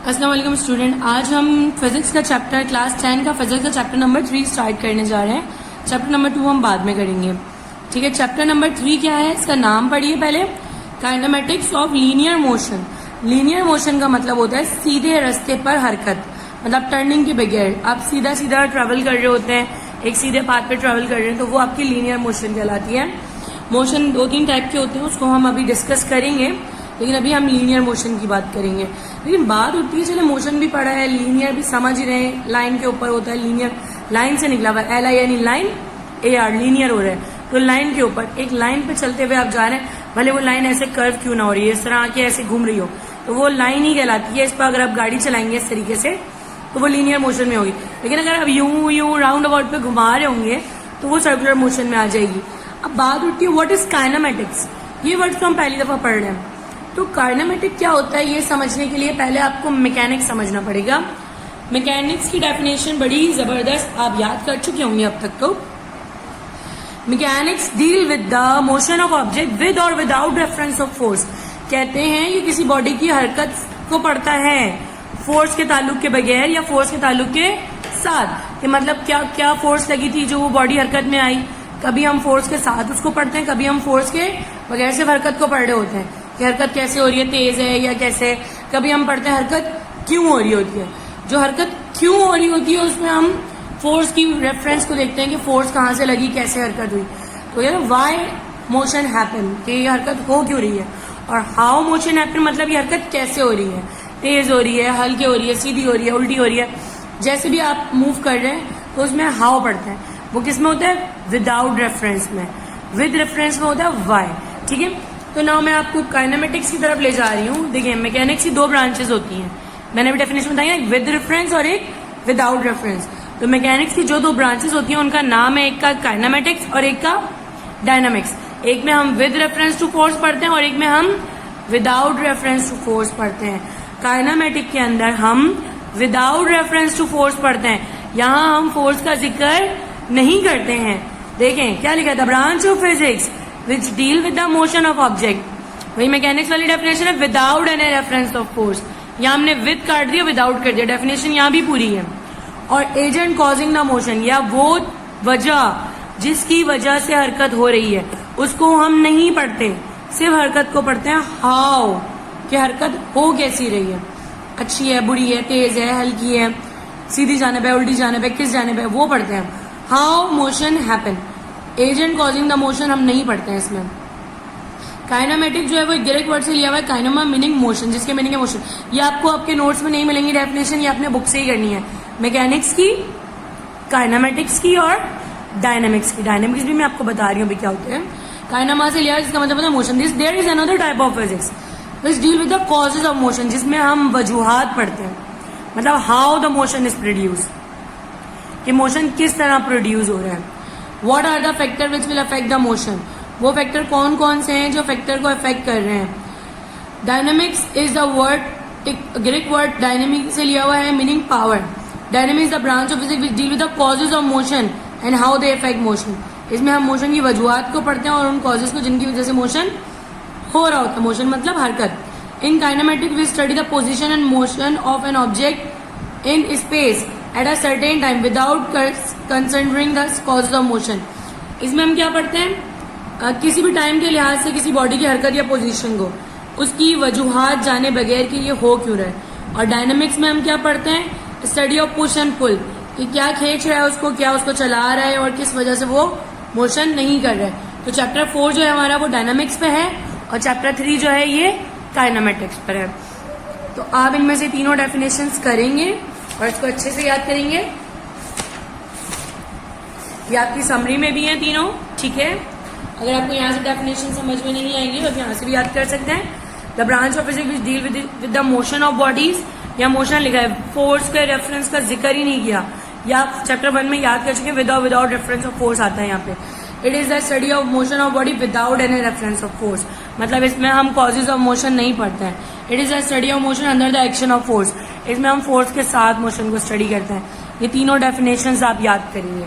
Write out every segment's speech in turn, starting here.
अस्सलाम वालेकुम स्टूडेंट, आज हम फिजिक्स का चैप्टर क्लास 10 का फिजिक्स का चैप्टर नंबर 3 स्टार्ट करने जा रहे हैं। चैप्टर नंबर 2 हम बाद में करेंगे। ठीक है, चैप्टर नंबर 3 क्या है, इसका नाम पढ़िए पहले। Kinematics of linear motion. Linear motion का मतलब होता है सीधे रास्ते पर हरकत, मतलब टर्निंग के बगैर आप सीधा सीधा ट्रेवल कर रहे होते हैं, एक सीधे पाथ पे ट्रेवल कर रहे हैं, तो वो आपकी लीनियर मोशन कहलाती है। मोशन 2-3 टाइप के होते हैं, उसको हम अभी डिस्कस करेंगे, लेकिन अभी हम लीनियर मोशन की बात करेंगे। लेकिन बात उठती है, चले मोशन भी पढ़ा है, लीनियर भी समझ ही रहे हैं, लाइन के ऊपर होता है, लीनियर लाइन से निकला हुआ है, LIN लाइन AR लीनियर हो रहा है, तो लाइन के ऊपर एक लाइन पे चलते हुए आप जा रहे हैं, भले वो लाइन ऐसे कर्व क्यों ना हो रही है, इस तरह आके ऐसे घूम रही हो, तो वो लाइन ही कहलाती है। इस पर अगर आप गाड़ी चलाएंगे इस तरीके से तो वो लीनियर मोशन में होगी। लेकिन अगर आप यूं राउंड अबाउट पे घुमा रहे होंगे तो वो सर्कुलर मोशन में आ जाएगी। अब बात उठती है व्हाट इज काइनेमेटिक्स। ये वर्ड तो हम पहली दफा पढ़ रहे हैं, तो काइनेमेटिक क्या होता है ये समझने के लिए पहले आपको मैकेनिक्स समझना पड़ेगा। मैकेनिक्स की डेफिनेशन बड़ी जबरदस्त आप याद कर चुके होंगे अब तक। तो mechanics deal with the motion of object with और विदाउट रेफरेंस ऑफ फोर्स। कहते हैं ये किसी बॉडी की हरकत को पढ़ता है फोर्स के ताल्लुक के बगैर या फोर्स के ताल्लुक के साथ। कि मतलब क्या क्या फोर्स लगी थी जो वो बॉडी हरकत में आई। कभी हम फोर्स के साथ उसको पढ़ते हैं, कभी हम फोर्स के बगैर सिर्फ हरकत को पढ़ रहे होते हैं कि हरकत कैसे हो रही है, तेज है या कैसे। कभी हम पढ़ते हैं हरकत क्यों हो रही होती है। जो हरकत क्यों हो रही होती है उसमें हम फोर्स की रेफरेंस को देखते हैं कि फोर्स कहाँ से लगी, कैसे हरकत हुई। तो ये वाई मोशन हैपन, कि ये हरकत हो क्यों रही है, और हाउ मोशन हैपन मतलब ये हरकत कैसे हो रही है, तेज हो रही है, हल्की हो रही है, सीधी हो रही है, उल्टी हो रही है, जैसे भी आप मूव कर रहे हैं तो उसमें हाउ पड़ता है। वो किस में होता है, विदाउट रेफरेंस में। विद रेफरेंस में होता है वाई। ठीक है, तो नाउ मैं आपको काइनेमेटिक्स की तरफ ले जा रही हूँ। देखिए, मैकेनिक्स की 2 ब्रांचेस होती हैं, मैंने भी डेफिनेशन बताई, एक विद रेफरेंस और एक विदाउट रेफरेंस। तो मैकेनिक्स की जो 2 ब्रांचेस होती हैं उनका नाम है, एक का काइनेमेटिक्स और एक का डायनामिक्स। एक में हम विद रेफरेंस टू फोर्स पढ़ते हैं और एक में हम विदाउट रेफरेंस टू फोर्स पढ़ते हैं। काइनेमेटिक के अंदर हम विदाउट रेफरेंस टू फोर्स पढ़ते हैं, यहाँ हम फोर्स का जिक्र नहीं करते हैं। देखें क्या लिखा था, branch of physics which deal with the motion of object. वही मैकेनिक्स वाली डेफिनेशन है, without any reference of force. यहाँ हमने विद काट दिया, विदाउट कर दिया, डेफिनेशन यहाँ भी पूरी है। और एजेंट कॉजिंग द मोशन, या वो वजह जिसकी वजह से हरकत हो रही है उसको हम नहीं पढ़ते, सिर्फ हरकत को पढ़ते हैं। हाउ, कि हरकत हो कैसी रही है, अच्छी है, बुरी है, तेज है, हल्की है, सीधी जाने पे, उल्टी जाने पे, किस जाने पे, वो पढ़ते हैं। How motion happen, agent causing the motion हम नहीं पढ़ते हैं इसमें। काइनेमेटिक जो है वो एक ग्रीक वर्ड से लिया हुआ है, काइनेमा मीनिंग मोशन, जिसके मीनिंग है मोशन। ये आपको आपके नोट्स में नहीं मिलेंगी डेफिनेशन, ये आपने बुक से ही करनी है, मैकेनिक्स की, काइनेमेटिक्स की और डायनेमिक्स की। डायनेमिक्स भी मैं आपको बता रही हूँ अभी क्या होते हैं। काइनेमा से लिया जिसका मतलब है motion. This there is another type of physics which deal with the causes of motion, जिसमें हम वजूहात पढ़ते हैं, मतलब how the motion is produce, कि मोशन किस तरह प्रोड्यूस हो रहा है। What are the factor which will affect the motion, वो फैक्टर कौन कौन से हैं जो फैक्टर को अफेक्ट कर रहे हैं। डायनेमिक्स इज द वर्ड, एक ग्रीक वर्ड डायनेमिक से लिया हुआ है, meaning power. Dynamics the branch of physics which deal with the causes of motion and how they affect motion. इसमें हम मोशन की वजूहात को पढ़ते हैं और उन कॉजेज को जिनकी वजह से मोशन हो रहा होता है। मोशन मतलब हरकत। In kinematic we study the position and motion of an object in space at a certain time without considering the causes of motion. इसमें हम क्या पढ़ते हैं, किसी भी टाइम के लिहाज से किसी बॉडी की हरकत या पोजीशन को उसकी वजूहात जाने बगैर कि ये हो क्यों रहा है। और डायनामिक्स में हम क्या पढ़ते हैं, study of push and pull, कि क्या खींच रहा है उसको, क्या उसको चला रहा है और किस वजह से वो मोशन नहीं कर रहा है। तो चैप्टर 4 जो है हमारा वो डायनामिक्स पे है और चैप्टर 3 जो है ये काइनेमेटिक्स पर है। तो आप इनमें से तीनों डेफिनेशंस करेंगे और इसको अच्छे से याद करेंगे। ये आपकी समरी में भी है तीनों, ठीक है। अगर आपको यहाँ से डेफिनेशन समझ में नहीं आएंगी तो आप यहाँ से भी याद कर सकते हैं। The branch of physics which deal with the motion of bodies, या मोशन लिखा है, फोर्स के रेफरेंस का जिक्र ही नहीं किया, या आप चैप्टर 1 में याद कर चुके, विदाउट रेफरेंस ऑफ फोर्स आता है यहाँ पे। It is the study of motion of body without any reference of force, मतलब इसमें हम कॉजेज ऑफ मोशन नहीं पढ़ते हैं। It is the study of motion under the action of force, इसमें हम फोर्स के साथ मोशन को स्टडी करते हैं। ये तीनों डेफिनेशंस आप याद करेंगे,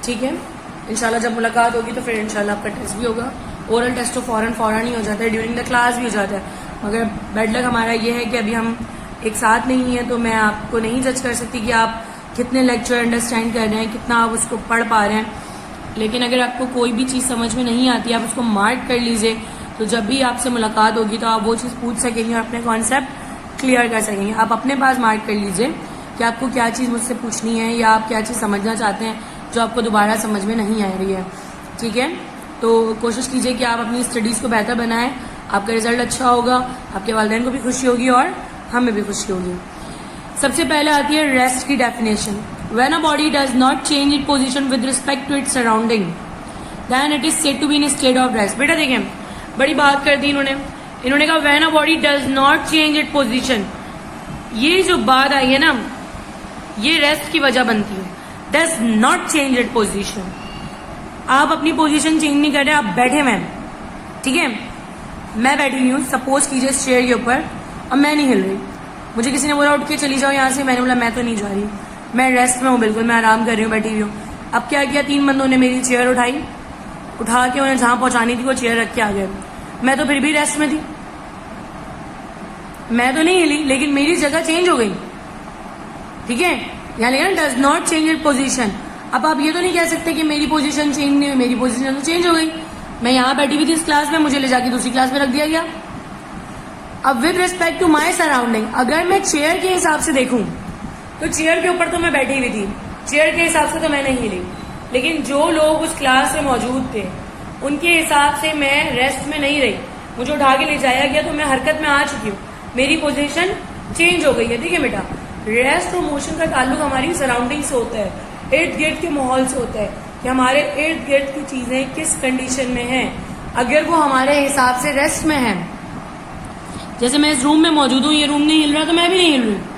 ठीक है। इंशाल्लाह जब मुलाकात होगी तो फिर इंशाल्लाह आपका टेस्ट भी होगा। ओरल टेस्ट तो फौरन ही हो जाता है, ड्यूरिंग द क्लास भी हो जाता है, मगर बैड लक हमारा ये है कि अभी हम एक साथ नहीं है, तो मैं आपको नहीं जज कर सकती कि आप कितने लेक्चर अंडरस्टैंड कर रहे हैं, कितना आप उसको पढ़ पा रहे हैं। लेकिन अगर आपको कोई भी चीज़ समझ में नहीं आती, आप उसको मार्क कर लीजिए, तो जब भी आपसे मुलाकात होगी तो आप वो चीज़ पूछ सकेंगे और अपने कॉन्सेप्ट क्लियर कर सकेंगे। आप अपने पास मार्क कर लीजिए कि आपको क्या चीज़ मुझसे पूछनी है या आप क्या चीज़ समझना चाहते हैं जो आपको दोबारा समझ में नहीं आ रही है। ठीक है, तो कोशिश कीजिए कि आप अपनी स्टडीज़ को बेहतर बनाएं, आपका रिजल्ट अच्छा होगा, आपके वालिदैन को भी खुशी होगी और हमें भी खुशी होगी। सबसे पहले आती है रेस्ट की definition. When a body does not change it position with respect to its surrounding then it is said to be in state of rest. बेटा देखें, बड़ी बात कर दी इन्होंने कहा when a body does not change it position. ये जो बात आई है ना, ये रेस्ट की वजह बनती है। Does not change it position, आप अपनी पोजीशन चेंज नहीं कर रहे, आप बैठे हुए हैं। ठीक है, मैं बैठी हुई हूँ, सपोज कीजिए इस चेयर के ऊपर, अब मैं नहीं हिल रही। मुझे किसी ने बोला उठ के चली जाओ यहाँ से, मैंने बोला मैं तो नहीं जा रही, मैं रेस्ट में हूँ, बिल्कुल मैं आराम कर रही हूँ, बैठी हुई हूँ। अब क्या किया, 3 बंदों ने मेरी चेयर उठाई, उठा के उन्हें जहां पहुंचानी थी वो चेयर रख के आ गए। मैं तो फिर भी रेस्ट में थी, मैं तो नहीं हिली, लेकिन मेरी जगह चेंज हो गई। ठीक है, यहाँ लिखा ना does not change it position. अब आप ये तो नहीं कह सकते कि मेरी पोजीशन चेंज नहीं हुई, मेरी पोजीशन तो चेंज हो गई। मैं यहाँ बैठी हुई थी इस क्लास में, मुझे ले जाके दूसरी क्लास में रख दिया गया। अब with respect to my surrounding, अगर मैं चेयर के हिसाब से देखूं तो चेयर के ऊपर तो मैं बैठी हुई थी, चेयर के हिसाब से तो मैं नहीं हिली, लेकिन जो लोग उस क्लास में मौजूद थे उनके हिसाब से मैं रेस्ट में नहीं रही, मुझे उठा के ले जाया गया, तो मैं हरकत में आ चुकी हूँ, मेरी पोजीशन चेंज हो गई है। ठीक है बेटा, रेस्ट और मोशन का ताल्लुक हमारी सराउंडिंग से होता है, इर्द गिर्द के माहौल से होता है कि हमारे इर्द गिर्द की चीजें किस कंडीशन में हैं। अगर वो हमारे हिसाब से रेस्ट में है, जैसे मैं इस रूम में मौजूद हूँ, ये रूम नहीं हिल रहा तो मैं भी नहीं हिल रही,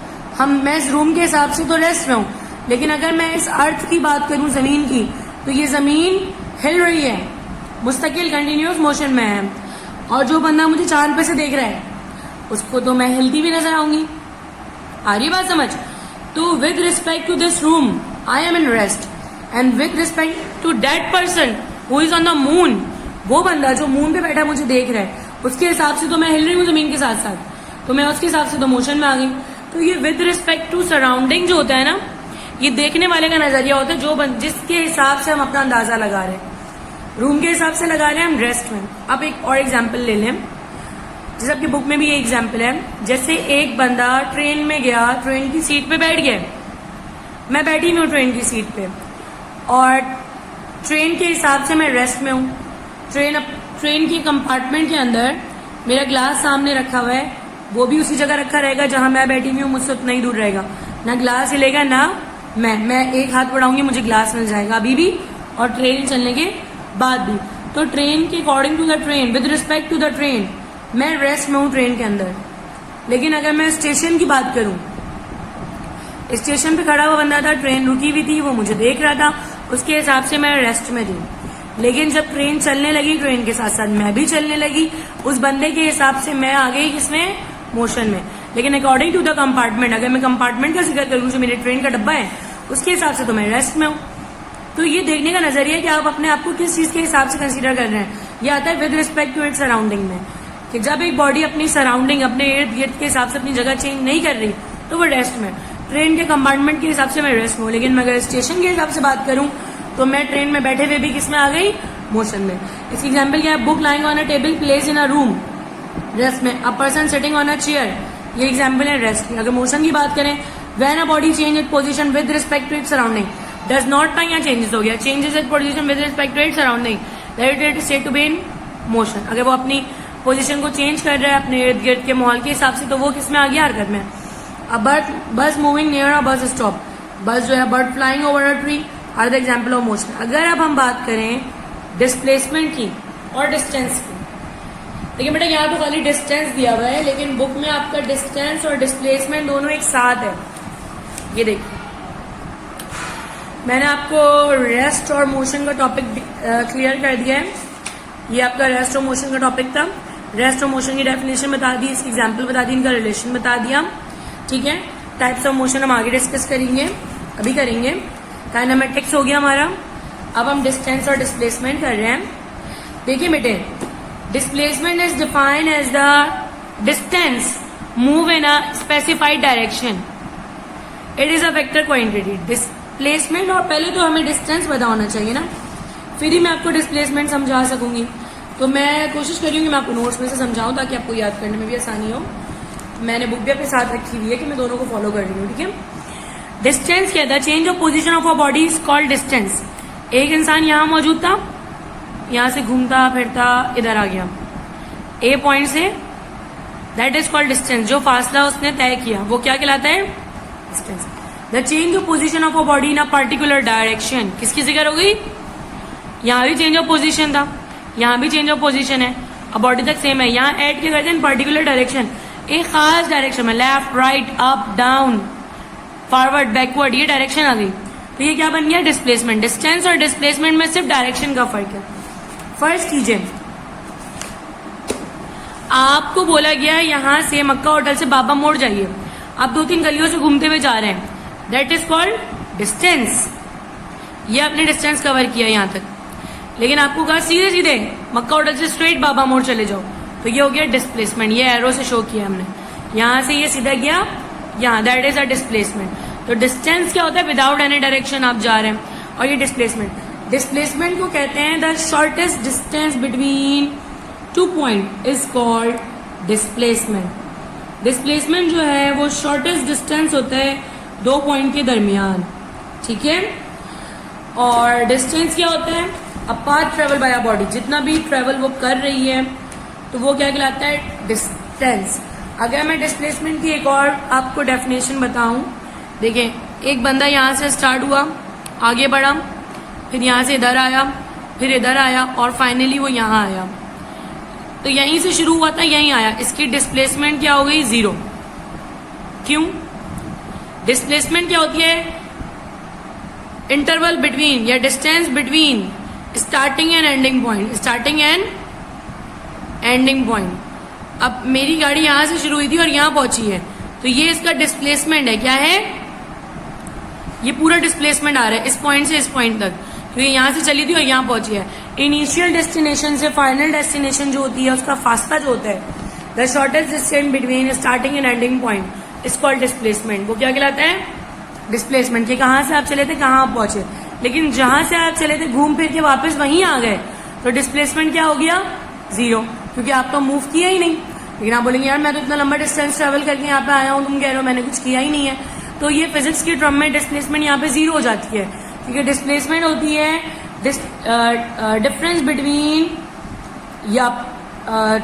मैं इस रूम के हिसाब से तो रेस्ट में हूँ। लेकिन अगर मैं इस अर्थ की बात करूं, जमीन की, तो ये जमीन हिल रही है, मुस्तकिल कंटिन्यूअस मोशन में है। और जो बंदा मुझे चांद पे से देख रहा है उसको तो मैं हिलती भी नजर आऊंगी। आ रही बात समझ? तो with respect to this room I am in rest, and with respect to that person who is on the moon, वो बंदा जो मून पे बैठा मुझे देख रहा है, उसके हिसाब से तो मैं हिल रही हूँ जमीन के साथ साथ, तो मैं उसके हिसाब से तो मोशन में आ गई। तो ये विद रिस्पेक्ट टू सराउंडिंग जो होता है ना, ये देखने वाले का नजरिया होता है, जो जिसके हिसाब से हम अपना अंदाजा लगा रहे हैं, रूम के हिसाब से लगा रहे हैं हम रेस्ट में। अब एक और एग्जाम्पल ले लें, जैसे आपकी बुक में भी ये एग्जाम्पल है। जैसे एक बंदा ट्रेन में गया, ट्रेन की सीट पे बैठ गया, मैं बैठी हुई हूँ ट्रेन की सीट पे, और ट्रेन के हिसाब से मैं रेस्ट में हूँ। ट्रेन की कंपार्टमेंट के अंदर मेरा ग्लास सामने रखा हुआ है, वो भी उसी जगह रखा रहेगा जहां मैं बैठी हुई हूँ, मुझसे उतना ही दूर रहेगा, ना ग्लास हिलेगा ना मैं एक हाथ बढ़ाऊंगी मुझे ग्लास मिल जाएगा अभी भी, और ट्रेन चलने के बाद भी। तो ट्रेन के according to the train, with respect to the train, मैं रेस्ट में हूँ ट्रेन के अंदर। लेकिन अगर मैं स्टेशन की बात करूं, स्टेशन पे खड़ा हुआ बंदा था, ट्रेन रुकी हुई थी, वो मुझे देख रहा था, उसके हिसाब से मैं रेस्ट में थी। लेकिन जब ट्रेन चलने लगी, ट्रेन के साथ साथ मैं भी चलने लगी, उस बंदे के हिसाब से मैं आ गई किसमें, मोशन में। लेकिन अकॉर्डिंग टू द कंपार्टमेंट, अगर मैं कंपार्टमेंट का जिक्र करूं जो मेरे ट्रेन का डब्बा है, उसके हिसाब से तो मैं रेस्ट में हूं। तो ये देखने का नजरिया है कि आप अपने आप को किस चीज के हिसाब से कंसीडर कर रहे हैं। ये आता है with respect to its surrounding में, कि जब एक बॉडी अपनी सराउंडिंग, अपने इर्द गिर्द के हिसाब से अपनी जगह चेंज नहीं कर रही तो वो रेस्ट में। ट्रेन के कंपार्टमेंट के हिसाब से मैं रेस्ट में हूँ, लेकिन मैं अगर स्टेशन के हिसाब से बात करूं तो मैं ट्रेन में बैठे हुए भी किसमें आ गई, मोशन में। इसकी एग्जाम्पल क्या है, book lying on a table place in a room, rest में। A person sitting on a chair, ये एग्जाम्पल है रेस्ट की। अगर मोशन की बात करें, when a body change it position with respect to its surrounding, does not ना यहाँ चेंजेस हो गया, changes it position with respect to its surrounding, that it is said to be in motion. अगर वो अपनी पोजीशन को change कर रहा है अपने इर्द गिर्द के माहौल के हिसाब से, तो वो किसमें आ गया, हरकत में। अ बस moving near a bus stop, बस जो है, bird flying over a tree are the example of motion. अगर अब हम बात करें डिस्प्लेसमेंट की और डिस्टेंस की, देखिए बेटा यहाँ तो खाली डिस्टेंस दिया हुआ है, लेकिन बुक में आपका डिस्टेंस और डिस्प्लेसमेंट दोनों एक साथ है। ये देखिए, मैंने आपको रेस्ट और मोशन का टॉपिक क्लियर कर दिया है। ये आपका रेस्ट और मोशन का टॉपिक था। रेस्ट और मोशन की डेफिनेशन बता दी, इसकी एग्जाम्पल बता दी, इनका रिलेशन बता दिया। ठीक है, टाइप्स ऑफ मोशन हम आगे डिस्कस करेंगे, अभी करेंगे। काइनेमेटिक्स हो गया हमारा। अब हम डिस्टेंस और डिस्प्लेसमेंट कर रहे हैं। देखिए बेटे, displacement is defined as the distance move in a specified direction. It is a vector quantity. Displacement, और पहले तो हमें डिस्टेंस पता होना चाहिए ना, फिर ही मैं आपको डिस्प्लेसमेंट समझा सकूंगी. तो मैं कोशिश कर रही हूँ कि मैं आपको नोट्स में से समझाऊं ताकि आपको याद करने में भी आसानी हो. मैंने बुक भी अपने साथ रखी हुई है कि मैं दोनों को फॉलो कर रही हूँ. ठीक है. डिस्टेंस क्या था? Change of position of a body is called distance. एक इंसान यहाँ मौजूद था, यहाँ से घूमता फिरता इधर आ गया ए पॉइंट से, दैट इज कॉल्ड डिस्टेंस. जो फासला उसने तय किया वो क्या कहलाता है? Distance. The change of position of a body in a particular direction. किसकी जिक्र हो गई? यहाँ भी चेंज ऑफ पोजीशन था, यहाँ भी चेंज ऑफ पोजीशन है. अब बॉडी तक सेम है. यहाँ ऐड क्या करते हैं? पर्टिकुलर डायरेक्शन, एक खास डायरेक्शन में, left right up down forward backward, ये डायरेक्शन आ गई. तो ये क्या बन गया? डिस्प्लेसमेंट. डिस्टेंस और डिस्प्लेसमेंट में सिर्फ डायरेक्शन का फर्क है. फर्स्ट कीजिए, आपको बोला गया यहां से मक्का होटल से बाबा मोड़ जाइए. आप 2-3 गलियों से घूमते हुए जा रहे हैं, दैट इज कॉल्ड डिस्टेंस. ये आपने डिस्टेंस कवर किया यहां तक. लेकिन आपको कहा सीधे सीधे मक्का होटल से स्ट्रेट बाबा मोड़ चले जाओ, तो ये हो गया डिस्प्लेसमेंट. ये एरो से शो किया हमने. यहां से ये सीधा गया यहाँ, दैट इज अ डिस्प्लेसमेंट. तो डिस्टेंस क्या होता है? विदाउट एनी डायरेक्शन आप जा रहे हैं. और ये डिस्प्लेसमेंट को कहते हैं the shortest distance between 2 point is called displacement. Displacement जो है वो शॉर्टेस्ट डिस्टेंस होता है 2 पॉइंट के दरमियान. ठीक है. और डिस्टेंस क्या होता है? A path travel by a body. जितना भी ट्रेवल वो कर रही है तो वो क्या कहलाता है? डिस्टेंस. अगर मैं डिस्प्लेसमेंट की एक और आपको डेफिनेशन बताऊं, देखें, एक बंदा यहां से स्टार्ट हुआ, आगे बढ़ा, फिर यहां से इधर आया, फिर इधर आया और फाइनली वो यहां आया. तो यहीं से शुरू हुआ था, यहीं आया. इसकी डिस्प्लेसमेंट क्या हो गई? 0. क्यों? डिस्प्लेसमेंट क्या होती है? इंटरवल बिटवीन या distance between starting and ending point. Starting and ending point. अब मेरी गाड़ी यहां से शुरू हुई थी और यहां पहुंची है, तो ये इसका डिस्प्लेसमेंट है. क्या है? ये पूरा डिस्प्लेसमेंट आ रहा है इस पॉइंट से इस पॉइंट तक. तो ये यहां से चली थी और यहां पहुंची है. इनिशियल डेस्टिनेशन से फाइनल डेस्टिनेशन जो होती है उसका फासला जो होता है, the shortest distance between starting and ending point is called displacement. वो क्या कहलाता है? डिस्प्लेसमेंट. कि कहां से आप चले थे, कहां आप पहुंचे. लेकिन जहां से आप चले थे घूम फिर के वापस वहीं आ गए, तो डिस्प्लेसमेंट क्या हो गया? 0. क्योंकि आप तो मूव किया ही नहीं. लेकिन आप बोलेंगे यार मैं तो इतना लंबा डिस्टेंस ट्रेवल करके यहाँ पे आया हूँ, तुम कह रहे हो मैंने कुछ किया ही नहीं है. तो ये फिजिक्स के टर्म में डिस्प्लेसमेंट यहाँ पे 0 हो जाती है. क्योंकि डिस्प्लेसमेंट होती है डिफरेंस बिटवीन या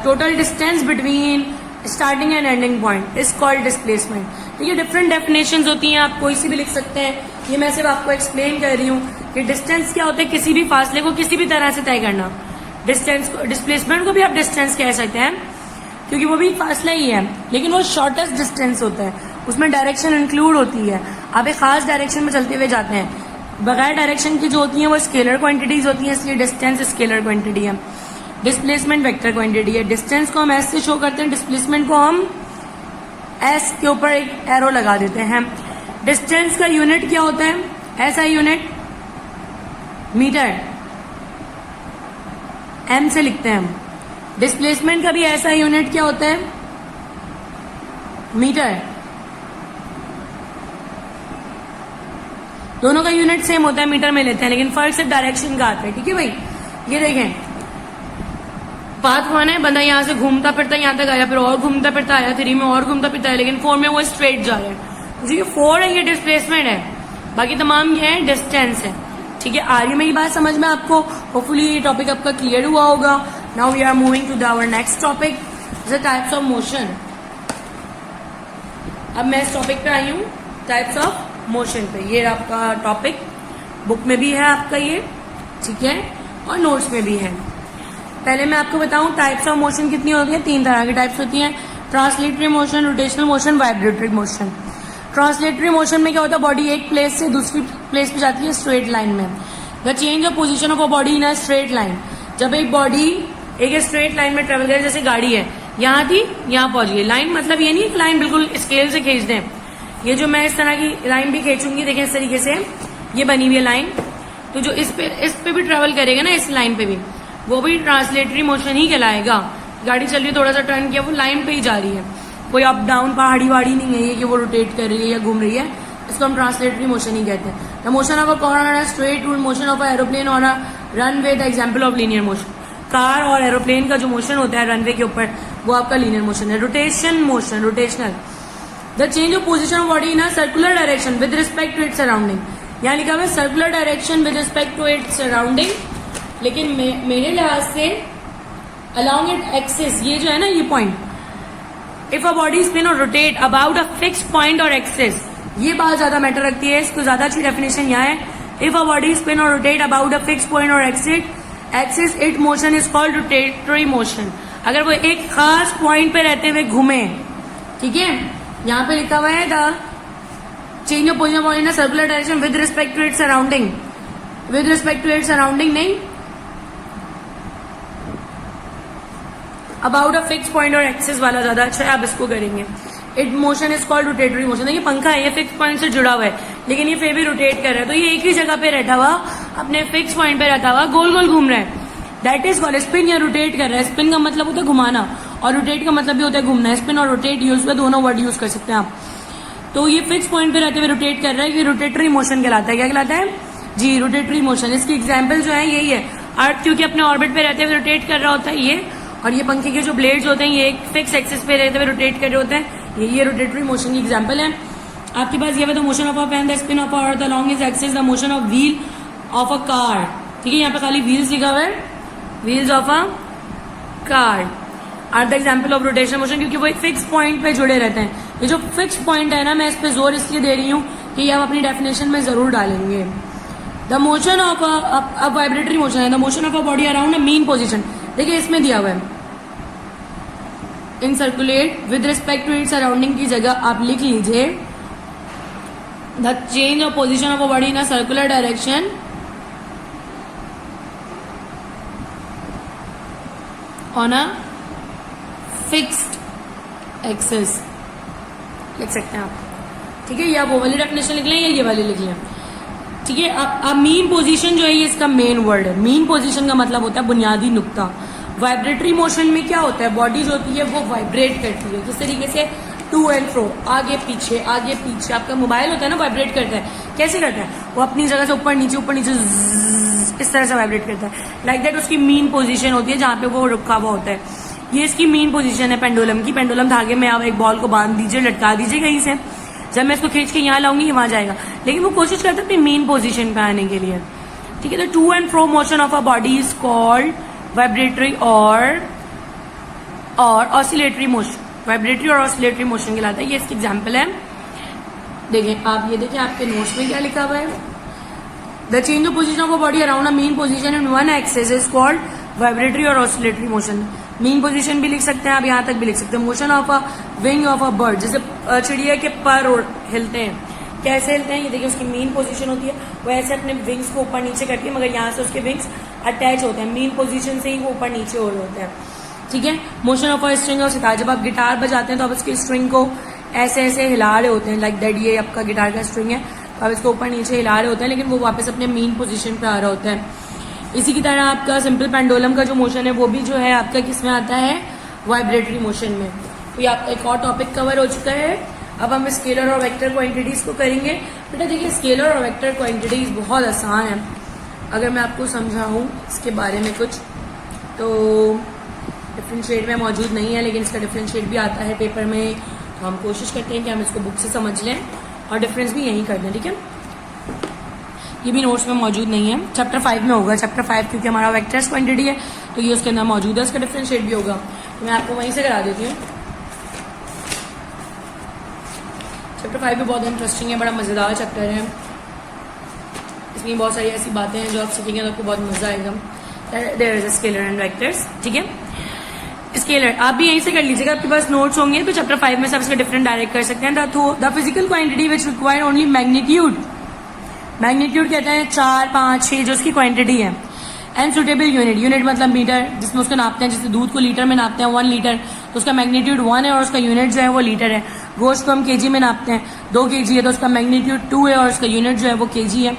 total distance between starting and ending point is called displacement. तो ये डिफरेंट डेफिनेशंस होती हैं, आप कोई सी भी लिख सकते हैं. ये मैं सिर्फ आपको एक्सप्लेन कर रही हूँ कि डिस्टेंस क्या होता है? किसी भी फासले को किसी भी तरह से तय करना. डिस्टेंस को, डिस्प्लेसमेंट को भी आप डिस्टेंस कह सकते हैं क्योंकि वो भी फासला ही है, लेकिन वो शॉर्टेस्ट डिस्टेंस होता है. उसमें डायरेक्शन इंक्लूड होती है. आप एक खास डायरेक्शन में चलते हुए जाते हैं. बगैर डायरेक्शन की जो होती हैं वो स्केलर क्वांटिटीज होती हैं, इसलिए डिस्टेंस स्केलर क्वांटिटी है. डिस्प्लेसमेंट वेक्टर क्वांटिटी है. डिस्टेंस को हम एस से शो करते हैं, डिस्प्लेसमेंट को हम एस के ऊपर एक एरो लगा देते हैं. डिस्टेंस का यूनिट क्या होता है? ऐसा यूनिट मीटर, एम से लिखते हैं हम. डिस्प्लेसमेंट का भी ऐसा यूनिट क्या होता है? मीटर. दोनों का यूनिट सेम होता है, मीटर में लेते हैं, लेकिन फर्क सिर्फ डायरेक्शन का आता है. ठीक है भाई. ये देखें, पाथ 1 है, बंदा यहां से घूमता फिरता यहां तक आया, फिर और घूमता फिरता आया, 3 में और घूमता फिरता है, लेकिन 4 में वो स्ट्रेट जा रहा है. तो ये 4 है, ये डिस्प्लेसमेंट है. बाकी तमाम ये है डिस्टेंस है. ठीक है. आ रही है मेरी बात समझ में आपको? होपफुली ये टॉपिक आपका क्लियर हुआ होगा. Now we are moving to our next topic, the types of motion. अब मैं इस टॉपिक पे आई हूँ टाइप्स ऑफ मोशन पे. ये आपका टॉपिक बुक में भी है आपका ये, ठीक है, और नोट्स में भी है. पहले मैं आपको बताऊं टाइप्स ऑफ मोशन कितनी होती है. 3 तरह की टाइप्स होती हैं: translatory motion, rotational motion, vibratory motion. Translatory motion में क्या होता है? बॉडी एक प्लेस से दूसरी प्लेस पे जाती है स्ट्रेट लाइन में. The change of position of a body in a straight line. जब एक बॉडी एक स्ट्रेट लाइन में ट्रेवल करे, जैसे गाड़ी है, यहाँ थी यहाँ पहुंच गई. लाइन मतलब ये नहीं कि लाइन बिल्कुल स्केल से खींच दें. ये जो मैं इस तरह की लाइन भी खींचूंगी, देखें इस तरीके से ये बनी हुई है लाइन, तो जो इस पे भी ट्रेवल करेगा ना, इस लाइन पे भी, वो भी ट्रांसलेटरी मोशन ही कहलाएगा. गाड़ी चल रही है, थोड़ा सा टर्न किया, वो लाइन पे ही जा रही है. कोई अप डाउन पहाड़ी वाड़ी नहीं है ये कि वो रोटेट कर रही है या घूम रही है, इसको हम ट्रांसलेटरी मोशन ही कहते हैं। The motion of a car on a straight route, motion of a aeroplane on a runway, the example of linear motion. Car और एरोप्लेन का जो मोशन होता है रनवे के ऊपर वो आपका लीनियर मोशन है। Rotation motion, rotational, the change of position of body in a circular direction with respect to its surrounding. यहाँ लिखा हुआ है circular direction with respect to its surrounding, लेकिन मेरे लिहाज से अलॉन्ग इट एक्सिस, ये जो है ना ये point, if a body spin और rotate about a fix point और एक्सिस, ये बात ज्यादा मैटर रखती है। इसको ज्यादा अच्छी डेफिनेशन यहाँ है, इफ अ बॉडी स्पिन और rotate about a fix point और axis it motion is called rotatory motion. अगर वो एक खास पॉइंट पे रहते हुए घूमे, ठीक है, यहाँ पे लिखा हुआ है the change of position body in a circular direction with respect to its surrounding, with respect to its surrounding नहीं, अबाउट अ फिक्स पॉइंट और एक्सिस वाला ज्यादा अच्छा है, आप इसको करेंगे। It motion is called rotatory motion. देखिए पंखा है, ये फिक्स पॉइंट से जुड़ा हुआ है, लेकिन ये फिर भी रोटेट कर रहा है, तो ये एक ही जगह पे रहता हुआ, अपने फिक्स पॉइंट पे रहता हुआ गोल गोल घूम रहा है, दैट इज कॉल्ड स्पिन या रोटेट कर रहा है। स्पिन का मतलब होता है घुमाना और रोटेट का मतलब भी होता है घूमना। स्पिन और रोटेट यूज में दोनों वर्ड यूज कर सकते हैं आप। तो ये फिक्स पॉइंट पे रहते हुए रोटेट कर रहा है, ये रोटेटरी मोशन कहलाता है। क्या कहलाता है जी? Rotatory motion. इसकी एग्जाम्पल जो है यही है, अर्थ क्योंकि अपने ऑर्बिट पे रहते हुए रोटेट कर रहा होता है ये, और ये पंखे के जो ब्लेड्स होते हैं ये एक फिक्स एक्सिस पे रहते हुए रोटेट कर रहे होते हैं, ये रोटेटरी मोशन की एग्जाम्पल है। आपके पास ये the motion of a fan, the spin of a earth along its axis, the motion of wheel of a car. ठीक है, यहाँ पे खाली व्हील्स लिखा हुआ है, wheels of a car are the example of rotation motion, क्योंकि वो एक फिक्स पॉइंट पे जुड़े रहते हैं। ये जो फिक्स पॉइंट है ना, मैं इस पे जोर इसलिए दे रही हूँ कि ये आप अपनी डेफिनेशन में जरूर डालेंगे। The motion of a vibratory motion है the motion of a body around a mean position. देखिए इसमें दिया हुआ है in circulate with respect to it surrounding की जगह आप लिख लीजिए the change of position of a body in a circular direction on a fixed axis लिख सकते हैं आप। ठीक है, या वो वाली डेफिनेशन लिख लें या ये वाली लिख लें। ठीक है, अब मीन पोजीशन जो है ये इसका मेन वर्ड है। मीन पोजीशन का मतलब होता है बुनियादी नुक्ता। वाइब्रेटरी मोशन में क्या होता है, बॉडी जो होती है वो वाइब्रेट करती है, किस तरीके से, टू एंड फ्रो, आगे पीछे आगे पीछे। आपका मोबाइल होता है ना, वाइब्रेट करता है, कैसे करता है, वो अपनी जगह से ऊपर नीचे इस तरह से वाइब्रेट करता है। लाइक दैट उसकी मीन पोजीशन होती है जहां पे वो रुका हुआ होता है। ये इसकी मीन पोजीशन है पेंडुलम की। पेंडुलम धागे में आप एक बॉल को बांध दीजिए, लटका दीजिए कहीं से, जब मैं इसको खींच के यहाँ लाऊंगी वहां जाएगा, लेकिन वो कोशिश करता है अपनी मेन पोजीशन पे आने के लिए। ठीक है, तो to and fro motion of a body is called vibratory और ऑसिलेटरी मोशन। वाइब्रेटरी और ऑसिलेटरी मोशन कहलाता है। ये इसकी एग्जाम्पल है, देखें आप, ये देखें आपके नोट्स में क्या लिखा हुआ है, the change of position of a body around a mean position in one axis is called vibratory और ऑसिलेटरी मोशन। मीन पोजीशन भी लिख सकते हैं आप, यहाँ तक भी लिख सकते हैं। Motion of a wing of a bird, जैसे चिड़िया के पर हिलते हैं, कैसे हिलते हैं, ये देखिए उसकी मीन पोजीशन होती है, वो ऐसे अपने विंग्स को ऊपर नीचे करती है, मगर यहाँ से उसके विंग्स अटैच होते हैं, मीन पोजीशन से ही वो ऊपर नीचे हो रहे होते हैं। ठीक है, मोशन ऑफ अ स्ट्रिंग और सितार, जब आप गिटार बजाते हैं तो आप उसकी स्ट्रिंग को ऐसे ऐसे हिला रहे होते हैं, लाइक दैट। ये आपका गिटार का स्ट्रिंग है, तो आप इसको ऊपर नीचे हिला रहे होते हैं, लेकिन वो वापस अपने मीन पोजीशन पे आ रहा होता है। इसी की तरह आपका सिंपल पेंडुलम का जो मोशन है वो भी जो है आपका किस में आता है, वाइब्रेटरी मोशन में। तो ये आपका एक और टॉपिक कवर हो चुका है। अब हम स्केलर और वेक्टर क्वांटिटीज को करेंगे। बेटा देखिए, स्केलर और वेक्टर क्वांटिटीज बहुत आसान है। अगर मैं आपको समझाऊं इसके बारे में कुछ, तो डिफरेंशिएट में मौजूद नहीं है, लेकिन इसका डिफरेंशिएट भी आता है पेपर में, तो हम कोशिश करते हैं कि हम इसको बुक से समझ लें और डिफरेंस भी यहीं कर दें। ठीक है, ये भी नोट्स में मौजूद नहीं है, चैप्टर 5 में होगा। चैप्टर 5 क्योंकि हमारा वेक्टर्स क्वांटिटी है तो ये उसके अंदर मौजूद है, उसका डिफरेंशिएट भी होगा, तो मैं आपको वहीं से करा देती हूँ। चैप्टर 5 भी बहुत इंटरेस्टिंग है, बड़ा मजेदार चैप्टर है। इसमें बहुत सारी ऐसी बातें हैं जो आप सीखेंगे तो आपको बहुत मजा आएगा। There is a scalar and vectors. ठीक है, स्केलर आप भी यहीं से कर लीजिएगा, आपके पास नोट्स होंगे तो चैप्टर 5 में सब इसका डिफरेंट डायरेक्ट कर सकते हैं। The physical quantity which require only magnitude, magnitude कहते हैं 4, 5, 6 जो उसकी क्वांटिटी है। एंड सुटेबल यूनिट, यूनिट मतलब मीटर, जिसमें उसको नापते हैं, जैसे दूध को लीटर में नापते हैं 1 लीटर, तो उसका मैग्नीट्यूड 1 है और उसका यूनिट जो है वो लीटर है। गोश्त को हम केजी में नापते हैं, 2 kg है तो उसका मैग्नीट्यूड 2 है और उसका यूनिट जो है वो केजी है।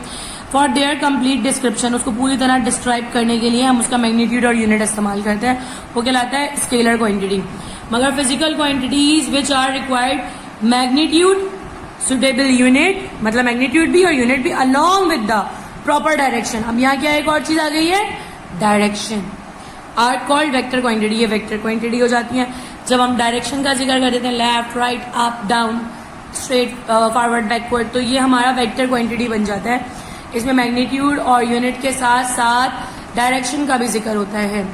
फॉर देयर कंप्लीट डिस्क्रिप्शन, उसको पूरी तरह डिस्क्राइब करने के लिए हम उसका मैग्नीट्यूड और यूनिट इस्तेमाल करते हैं, वो कहलाता है स्केलर क्वांटिटी। मगर physical quantities which are required magnitude, suitable unit, मतलब मैग्नीट्यूड भी और यूनिट भी, along with the proper direction. अब यहाँ क्या एक और चीज आ गई है, direction, are called vector quantity. ये वेक्टर क्वांटिटी हो जाती है जब हम डायरेक्शन का जिक्र कर देते हैं, left, right, up, down, straight, forward, backward, तो ये हमारा वेक्टर क्वांटिटी बन जाता है. इसमें मैग्नीट्यूड और यूनिट के साथ साथ डायरेक्शन का भी जिक्र होता है.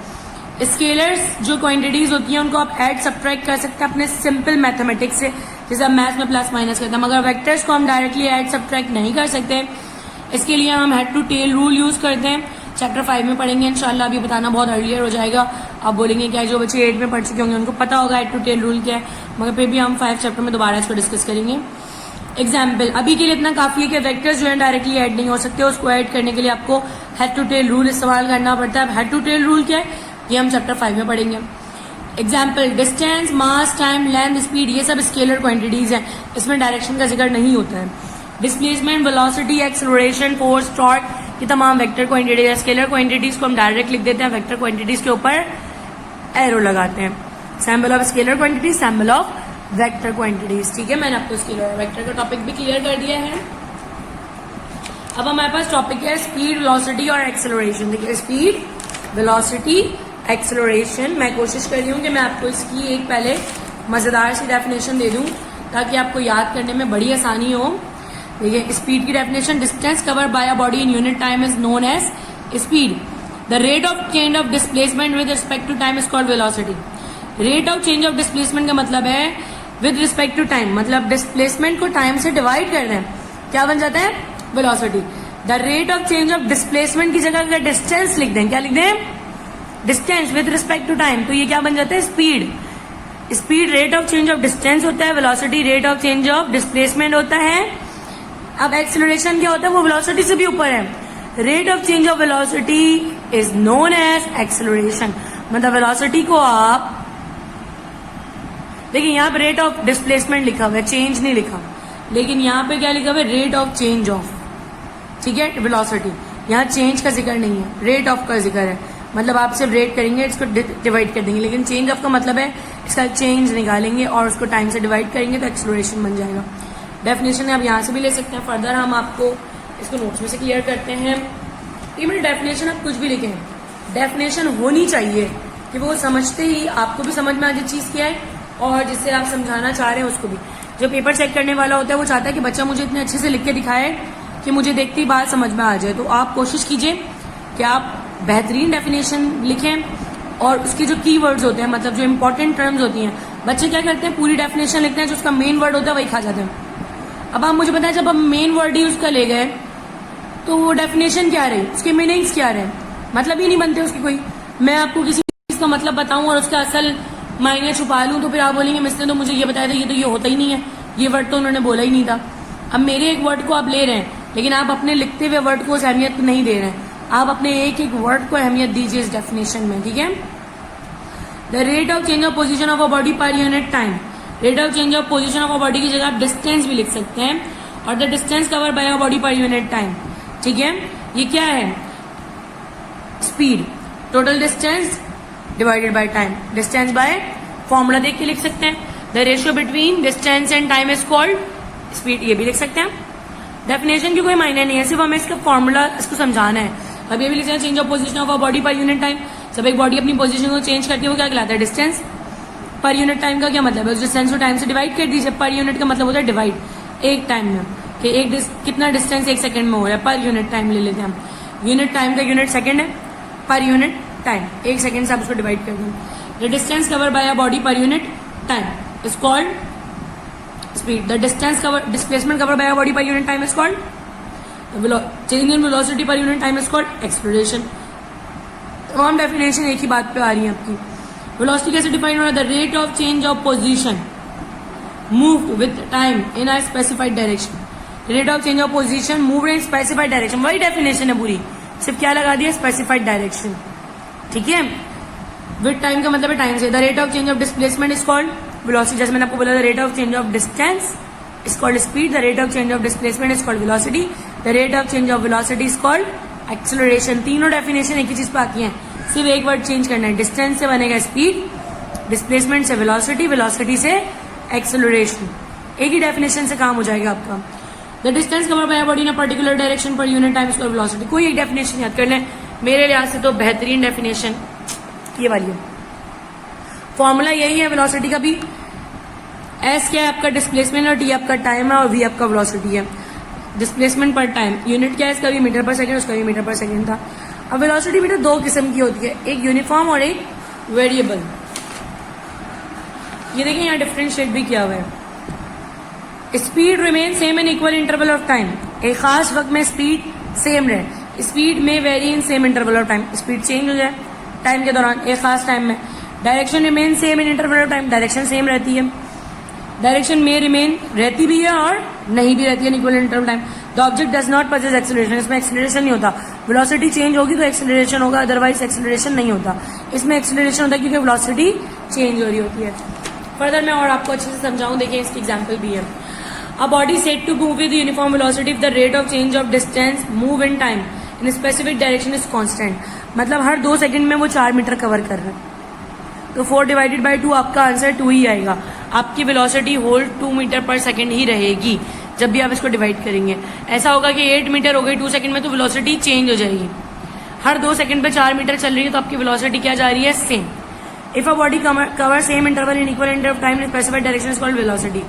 स्केलर्स जो क्वांटिटीज होती हैं उनको आप ऐड सब्ट्रैक्ट कर सकते हैं अपने सिंपल मैथमेटिक्स से, जैसे आप मैथ्स में प्लस माइनस करते हैं, मगर वेक्टर्स को हम डायरेक्टली ऐड सब्ट्रैक्ट नहीं कर सकते. इसके लिए हम head to tail rule use करते हैं. चैप्टर 5 में पढ़ेंगे इंशाल्लाह. अभी बताना बहुत अर्लियर हो जाएगा. आप बोलेंगे क्या, जो बच्चे 8 में पढ़ चुके होंगे उनको पता होगा हेड टू टेल रूल क्या है, मगर फिर भी हम 5 चैप्टर में दोबारा इसको डिस्कस करेंगे. एग्जाम्पल अभी के लिए इतना काफी है कि वेक्टर्स जो है डायरेक्टली ऐड नहीं हो सकते. उसको ऐड करने के लिए आपको हेड टू टेल रूल इस्तेमाल करना पड़ता है. हेड टू टेल रूल क्या है ये हम चैप्टर 5 में पढ़ेंगे. एग्जाम्पल डिस्टेंस, मास, टाइम, लेंथ, स्पीड, ये सब स्केलर क्वांटिटीज हैं. इसमें डायरेक्शन का जिक्र नहीं होता है. Displacement, velocity, acceleration, force, torque, ये तमाम वेक्टर क्वांटिटीज है. स्केलर क्वांटिटीज को हम डायरेक्ट लिख देते हैं, वेक्टर क्वांटिटीज के ऊपर एरो लगाते हैं. Sample of scalar quantities, sample of vector quantities. ठीक है, मैंने आपको स्केलर और वेक्टर का टॉपिक भी क्लियर कर दिया है. अब हमारे पास टॉपिक है स्पीड, वेलोसिटी और एक्सेलरेशन. देखिए स्पीड, वेलोसिटी, एक्सेलरेशन. मैं कोशिश कर रही हूँ कि मैं आपको इसकी एक पहले मजेदार सी डेफिनेशन दे दूं ताकि आपको याद करने में बड़ी आसानी हो. देखिए स्पीड की definition, distance cover by a body in unit time is known as speed. The rate of change of displacement with respect to time is called velocity. Rate of change of displacement का मतलब है with respect to time, मतलब displacement को time से divide कर दें, क्या बन जाता है, velocity. The rate of change of displacement की जगह अगर डिस्टेंस लिख दें, क्या लिख दें, distance with respect to time, तो ये क्या बन जाता है, speed. Speed rate of change of distance होता है, velocity rate of change of displacement होता है. अब एक्सेलरेशन क्या होता है, वो वेलोसिटी से भी ऊपर है. Rate of change of velocity is known as acceleration. मतलब वेलोसिटी को आप देखिए, यहाँ पे रेट ऑफ डिस्प्लेसमेंट लिखा हुआ है, चेंज नहीं लिखा, लेकिन यहाँ पे क्या लिखा हुआ है, रेट ऑफ चेंज ऑफ. ठीक है, वेलोसिटी, यहाँ चेंज का जिक्र नहीं है, रेट ऑफ का जिक्र है. मतलब आप सिर्फ रेट करेंगे, इसको डिवाइड कर देंगे, लेकिन चेंज ऑफ का मतलब है इसका चेंज निकालेंगे और उसको टाइम से डिवाइड करेंगे तो एक्सेलरेशन बन जाएगा. डेफिनेशन आप यहाँ से भी ले सकते हैं. फर्दर हम आपको इसको नोट्स में से क्लियर करते हैं. ये मेरी डेफिनेशन आप कुछ भी लिखें, डेफिनेशन होनी चाहिए कि वो समझते ही आपको भी समझ में आ जाए चीज क्या है, और जिससे आप समझाना चाह रहे हैं उसको भी. जो पेपर चेक करने वाला होता है वो चाहता है कि बच्चा मुझे इतने अच्छे से लिख के दिखाए कि मुझे देखते ही बात समझ में आ जाए. तो आप कोशिश कीजिए कि आप बेहतरीन डेफिनेशन लिखें और उसके जो की वर्ड्स होते हैं, मतलब जो इंपॉर्टेंट टर्म्स होती हैं, बच्चे क्या करते हैं पूरी डेफिनेशन लिखते हैं, जो उसका मेन वर्ड होता है वही खा जाते हैं. अब आप मुझे बताएं, जब हम मेन वर्ड ही उसका ले गए तो वो डेफिनेशन क्या रही, उसके मीनिंग्स क्या रहे, मतलब ही नहीं बनते उसकी कोई. मैं आपको किसी चीज का मतलब बताऊं और उसका असल मायने छुपा लूं तो फिर आप बोलेंगे मिसने तो मुझे ये बताया था, ये तो ये होता ही नहीं है, ये वर्ड तो उन्होंने बोला ही नहीं था. अब मेरे एक वर्ड को आप ले रहे हैं, लेकिन आप अपने लिखते हुए वर्ड को उस अहमियत नहीं दे रहे हैं. आप अपने एक एक वर्ड को अहमियत दीजिए इस डेफिनेशन में. ठीक है, the rate of change of position of a body per unit time. Rate of change of position of a body की जगह आप डिस्टेंस भी लिख सकते हैं, और the distance cover by a body per unit time. ठीक है, ये क्या है, speed, total distance divided by time. Distance by formula देख के लिख सकते हैं. The ratio between distance and time is called speed. ये भी लिख सकते हैं. डेफिनेशन की कोई मायने नहीं है, सिर्फ हमें इसका फॉर्मूला इसको समझाना है. अब ये भी लिखते हैं change of position of a body per unit time. जब एक बॉडी अपनी पोजीशन को चेंज करती है वो क्या कहलाता है, डिस्टेंस. पर यूनिट टाइम का क्या मतलब है, उस डिस्टेंस को टाइम से डिवाइड कर दीजिए. पर यूनिट का मतलब होता है डिवाइड, एक टाइम में, कि एक कितना डिस्टेंस एक सेकंड में हो रहा है, पर यूनिट टाइम ले लेते हैं हम. यूनिट टाइम का यूनिट सेकंड है, पर यूनिट टाइम एक सेकंड से आप उसको डिवाइड कर दें. The distance cover by a body per unit time is called speed. The distance cover displacement cover by a body per unit time is called change in velocity per unit time is called acceleration. तमाम definition एक ही बात पे आ रही है आपकी. Velocity कैसे define हो रहा है, the rate of change of position move with time in a specified direction. Rate of change of position move in specified direction, वही डेफिनेशन है पूरी, सिर्फ क्या लगा दिया, स्पेसिफाइड डायरेक्शन. ठीक है, विद टाइम का मतलब है टाइम से. The rate of change of displacement is called velocity. जैसे मैंने आपको बोला, the rate of change of distance is called speed. The rate of change of displacement is called velocity. The rate of change of velocity is called acceleration. तीनों definition एक ही चीज पे आती हैं, सिर्फ एक वर्ड चेंज करना है. डिस्टेंस से बनेगा स्पीड, डिस्प्लेसमेंट से वेलोसिटी, वेलोसिटी से एक्सेलरेशन। एक ही डेफिनेशन से काम हो जाएगा आपका। The distance cover by body in a particular direction per unit time square velocity. कोई एक डेफिनेशन याद कर लें, मेरे लिहाज से तो बेहतरीन डेफिनेशन ये वाली है। फॉर्मूला यही है वेलोसिटी का भी। एस क्या है आपका डिस्प्लेसमेंट और टी आपका टाइम है और वी आपका वेलोसिटी है। डिस्प्लेसमेंट पर टाइम, यूनिट क्या है इसका भी मीटर पर सेकंड, उसका भी मीटर पर सेकंड था। अब वेलोसिटी मीटर दो किस्म की होती है, एक यूनिफॉर्म और एक वेरिएबल। ये देखिए यहाँ डिफरेंशिएट भी किया हुआ है। Speed remain same in equal interval of time. एक खास वक्त में स्पीड सेम रहे, स्पीड में very in same interval of time. Speed change हो जाए टाइम के दौरान एक खास टाइम में। Direction remain same in interval of time, direction same रहती है। डायरेक्शन में रिमेन रहती भी है और नहीं भी रहती है equal interval time. The object does not possess acceleration, इसमें एक्सेलरेशन नहीं होता। वेलोसिटी चेंज होगी तो एक्सेलरेशन होगा, अदरवाइज एक्सेलरेशन नहीं होता। इसमें एक्सेलरेशन होता है क्योंकि वेलोसिटी चेंज हो रही होती है। फर्दर मैं और आपको अच्छे से समझाऊं, देखिए इसकी एग्जाम्पल भी है। A body said to move with uniform velocity if the rate of change of distance move in time in a specific direction is constant। मतलब हर 2 सेकंड में वो 4 मीटर कवर कर रहे हैं, तो 4 डिवाइडेड बाई 2 आपका आंसर 2 ही आएगा। आपकी वेलोसिटी होल्ड 2 मीटर पर सेकंड ही रहेगी जब भी आप इसको डिवाइड करेंगे। ऐसा होगा कि 8 मीटर हो गई 2 सेकंड में, तो वेलोसिटी चेंज हो जाएगी। हर 2 सेकंड पे 4 मीटर चल रही है तो आपकी वेलोसिटी क्या जा रही है, same. If a body cover same interval in equal interval of time in specified direction is called velocity.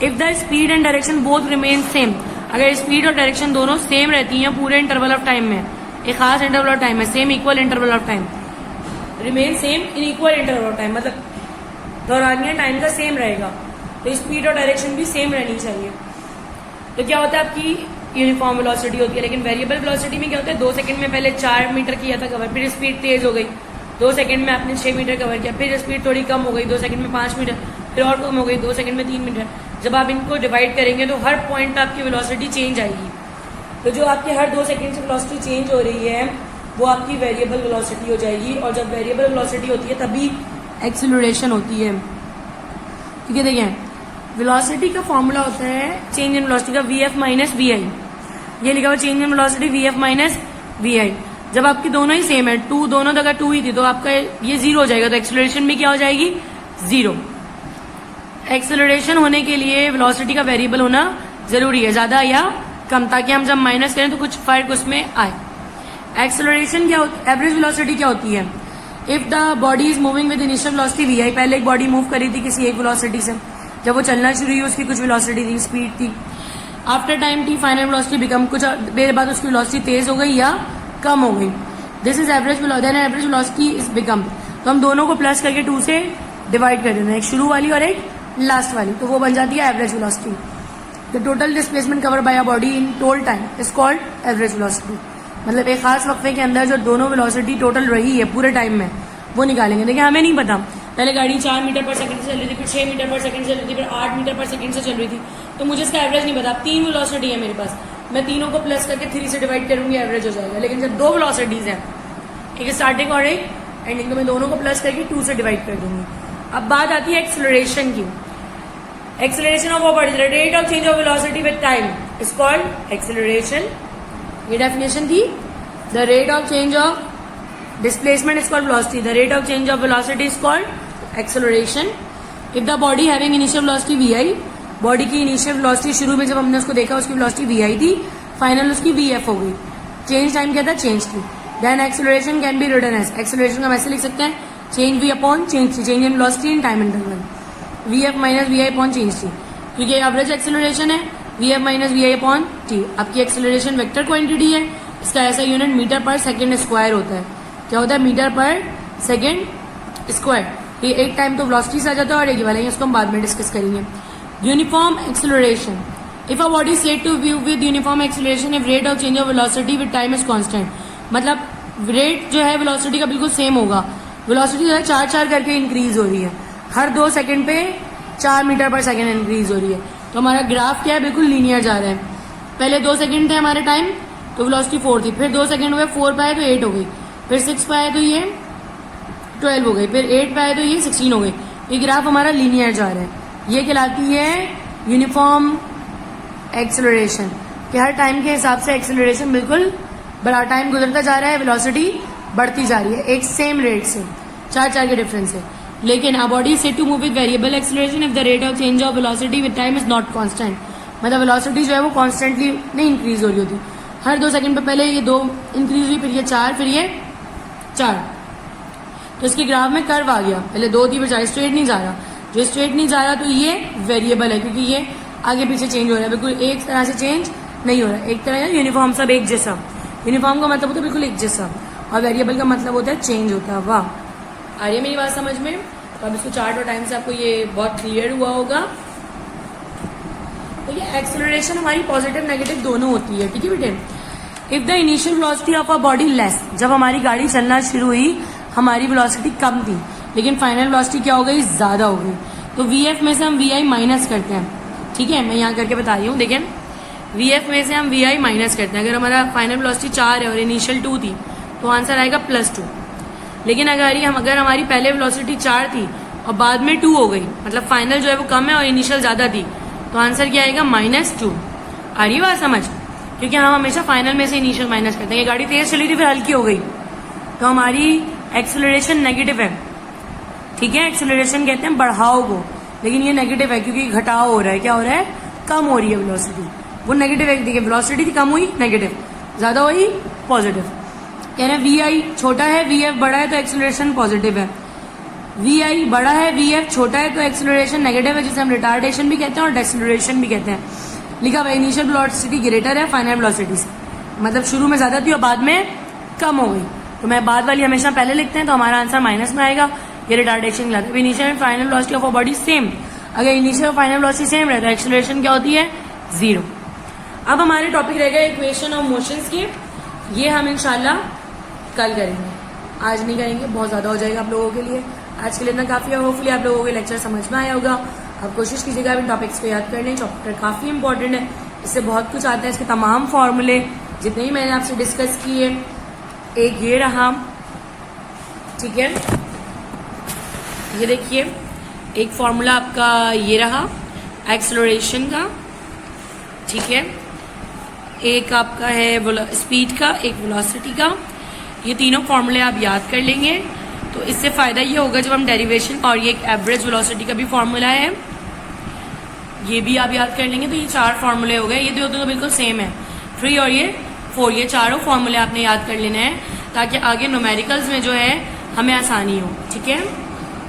If the speed and direction both remain same, अगर स्पीड और डायरेक्शन दोनों सेम रहती हैं पूरे इंटरवल ऑफ टाइम में, एक खास interval of time में, same equal interval of time, remain same in equal interval of time मतलब दौरानिया टाइम का सेम रहेगा, तो स्पीड और डायरेक्शन भी सेम रहनी चाहिए। तो क्या होता है, आपकी यूनिफॉर्म वेलोसिटी होती है। लेकिन वेरिएबल वेलोसिटी में क्या होता है, 2 सेकंड में पहले 4 मीटर किया था कवर, फिर स्पीड तेज हो गई, 2 सेकंड में आपने 6 मीटर कवर किया, फिर स्पीड थोड़ी कम हो गई, 2 सेकंड में 5 मीटर, फिर और कम हो गई, 2 सेकंड में 3 मीटर। जब आप इनको डिवाइड करेंगे तो हर पॉइंट पे आपकी वेलोसिटी चेंज आएगी। तो जो आपकी हर 2 सेकंड से वेलोसिटी चेंज हो रही है वो आपकी वेरिएबल वेलोसिटी हो जाएगी। और जब वेरिएबल वेलोसिटी होती है तभी एक्सेलरेशन होती है। ठीक है, देखिए वेलोसिटी का फॉर्मूला होता है चेंज इन वेलोसिटी का VF माइनस VI। ये लिखा हुआ change in velocity VF minus VI। जब आपकी दोनों ही सेम है, 2 दोनों जगह 2 ही थी, तो आपका ये 0 हो जाएगा, तो एक्सेलरेशन भी क्या हो जाएगी, 0। एक्सेलरेशन होने के लिए वेलोसिटी का वेरिएबल होना जरूरी है, ज्यादा या कम, ताकि हम जब माइनस करें तो कुछ फर्क उसमें आए। एक्सेलरेशन क्या होती है, एवरेज वेलोसिटी क्या होती है, if the body is moving with initial velocity VI। पहले एक बॉडी मूव करी थी किसी एक वेलोसिटी से, जब वो चलना शुरू हुई उसकी कुछ वेलोसिटी थी, स्पीड थी। After time T final velocity become, कुछ देर बाद उसकी वेलोसिटी तेज हो गई या कम हो गई। This is average velocity, average velocity is become. तो हम दोनों को प्लस करके 2 से डिवाइड कर देना, एक शुरू वाली और एक लास्ट वाली, तो वो बन जाती है average velocity. The total displacement cover by a body in total time is called average velocity. मतलब एक खास वक्फे के अंदर जो दोनों वेलोसिटी टोटल रही है पूरे टाइम में वो निकालेंगे। देखिए हमें नहीं पता, पहले गाड़ी 4 मीटर पर सेकंड से चल रही थी, फिर 6 मीटर पर सेकंड से चल रही थी, फिर 8 मीटर पर सेकंड से चल रही थी, तो मुझे इसका एवरेज नहीं पता। 3 वेलोसिटी है मेरे पास, मैं तीनों को प्लस करके 3 से डिवाइड करूंगी, एवरेज हो जाएगा। लेकिन जब 2 वेलोसिटीज हैं, एक स्टार्टिंग और एक एंडिंग, तो मैं दोनों को प्लस करके 2 से डिवाइड कर दूंगी। अब बात आती है एक्सेलरेशन की। Acceleration of body, the rate of change of velocity with time is called acceleration. ये डेफिनेशन थी। The rate of change of displacement is called velocity, the rate of change of velocity is called acceleration. If the body having initial velocity VI, body की initial velocity शुरू में जब हमने उसको देखा उसकी वेलोसिटी VI थी, फाइनल उसकी VF हो गई, चेंज टाइम क्या था, change t. Then acceleration can be written as, acceleration का हम ऐसे लिख सकते हैं change V upon change t, change in velocity in time interval, VF minus VI upon change t, क्योंकि एवरेज एक्सेलरेशन है VF minus VI upon T। आपकी acceleration vector quantity है, इसका ऐसा unit metre per second square होता है। क्या होता है, मीटर पर सेकेंड स्क्वायर। ये एक टाइम तो वेलोसिटी से आ जाता है और एक वाला है, इसको हम बाद में डिस्कस करेंगे। Uniform acceleration, if a body said to view with uniform acceleration if rate of change of velocity with time is constant. मतलब रेट जो है वेलोसिटी का बिल्कुल सेम होगा, वेलोसिटी जो है 4-4 करके इंक्रीज हो रही है, हर 2 सेकंड पे 4 मीटर पर सेकंड इंक्रीज हो रही है। तो हमारा ग्राफ क्या है, बिल्कुल लीनियर जा रहा है। पहले 2 सेकंड थे हमारे टाइम तो वेलोसिटी 4 थी, फिर 2 सेकंड हुए 4 पे आए तो 8 हो गई, फिर 6 पे आए तो ये 12 हो गई, फिर 8 पे आए तो ये 16 हो गई। ये ग्राफ हमारा लीनियर जा रहा है। ये कहलाती है यूनिफॉर्म एक्सेलरेशन, कि हर टाइम के हिसाब से एक्सेलरेशन बिल्कुल बड़ा टाइम गुजरता जा रहा है, वेलोसिटी बढ़ती जा रही है एक सेम रेट से, 4-4 के डिफरेंस से। लेकिन a body is said to move with variable acceleration if the rate of change of velocity with time is not constant. मतलब वेलोसिटी जो है वो कॉन्स्टेंटली नहीं इंक्रीज हो रही होती, हर 2 सेकंड पे पहले ये 2 इंक्रीज हुई, फिर ये 4, फिर ये 4. तो इसके ग्राफ में कर्व आ गया, पहले 2 थी फिर 4, स्ट्रेट नहीं जा रहा. जो स्ट्रेट नहीं जा रहा तो ये वेरिएबल है, क्योंकि ये आगे पीछे चेंज हो रहा है, बिल्कुल एक तरह से चेंज नहीं हो रहा है. एक तरह यूनिफॉर्म, सब एक जैसा. यूनिफॉर्म का मतलब होता है बिल्कुल एक जैसा, और वेरिएबल का मतलब होता है चेंज होता है. वाह, आ रही है मेरी बात समझ में? तो अब इसको चार्ट और टाइम से आपको ये बहुत क्लियर हुआ होगा. तो ये एक्सेलरेशन हमारी पॉजिटिव नेगेटिव दोनों होती है, ठीक है बेटे. If the initial velocity of a body less, जब हमारी गाड़ी चलना शुरू हुई हमारी वेलोसिटी कम थी, लेकिन फाइनल वेलोसिटी क्या हो गई, ज्यादा हो गई. तो वीएफ में से हम वीआई माइनस करते हैं, ठीक है, मैं यहाँ करके बता रही हूँ. देखें, वीएफ में से हम वीआई माइनस करते हैं. अगर हमारा फाइनल वेलोसिटी 4 है और इनिशियल 2 थी तो आंसर आएगा +2. लेकिन अगर हमारी पहले वेलोसिटी 4 थी और बाद में 2 हो गई, मतलब फाइनल जो है वो कम है और इनिशियल ज्यादा थी, तो आंसर क्या आएगा, -2. आ रही बात समझ? क्योंकि हम हमेशा फाइनल में से इनिशियल माइनस करते हैं. ये गाड़ी तेज चली थी फिर हल्की हो गई, तो हमारी एक्सेलरेशन नेगेटिव है, ठीक है. एक्सेलरेशन कहते हैं बढ़ाव को, लेकिन ये नेगेटिव है क्योंकि घटाव हो रहा है. क्या हो रहा है, कम हो रही है वेलोसिटी. वो नेगेटिव है, देखिए वेलोसिटी थी कम हुई नेगेटिव, ज्यादा हुई पॉजिटिव. कह रहे हैं वी आई छोटा है वी एफ बड़ा है तो एक्सेलरेशन पॉजिटिव है. वी आई बड़ा है वी एफ छोटा है तो एक्सेलरेशन नेगेटिव है, जिसे हम रिटार्डेशन भी कहते हैं और डेक्सेलरेशन भी कहते हैं. लिखा हुआ इनिशियल वेलोसिटी ग्रेटर है फाइनल वेलोसिटी से, मतलब शुरू में ज्यादा थी और बाद में कम हो गई. तो मैं बाद वाली हमेशा पहले लिखते हैं, तो हमारा आंसर माइनस में आएगा. ये रिटार्डेशन लाता है. Initial and final velocity of a body same, अगर इनिशियल और फाइनल वेलोसिटी सेम रहता है एक्सेलरेशन क्या होती है, 0. अब हमारे टॉपिक रह गए इक्वेशन ऑफ मोशंस के, ये हम इंशाल्लाह कल करेंगे, आज नहीं करेंगे, बहुत ज्यादा हो जाएगा आप लोगों के लिए. आज के लिए इतना काफी है. होपफुली आप लोगों को लेक्चर समझ में आया होगा. आप कोशिश कीजिएगा इन टॉपिक्स को याद कर लें. चैप्टर काफी इंपॉर्टेंट है, इससे बहुत कुछ आता है. इसके तमाम फॉर्मूले जितने ही मैंने आपसे डिस्कस किए, एक ये रहा, ठीक है, ये देखिए एक फॉर्मूला आपका ये रहा एक्सेलरेशन का, ठीक है, एक आपका है स्पीड का, एक वेलोसिटी का. ये तीनों फॉर्मूले आप याद कर लेंगे तो इससे फायदा ये होगा जब हम डेरिवेशन, और ये एक एवरेज वेलोसिटी का भी फॉर्मूला है, ये भी आप याद कर लेंगे. तो ये 4 फॉर्मूले हो गए. ये दो तो बिल्कुल सेम है, 3 और ये 4, ये चारों फॉर्मूले आपने याद कर लेने हैं ताकि आगे न्यूमेरिकल्स में जो है हमें आसानी हो, ठीक है.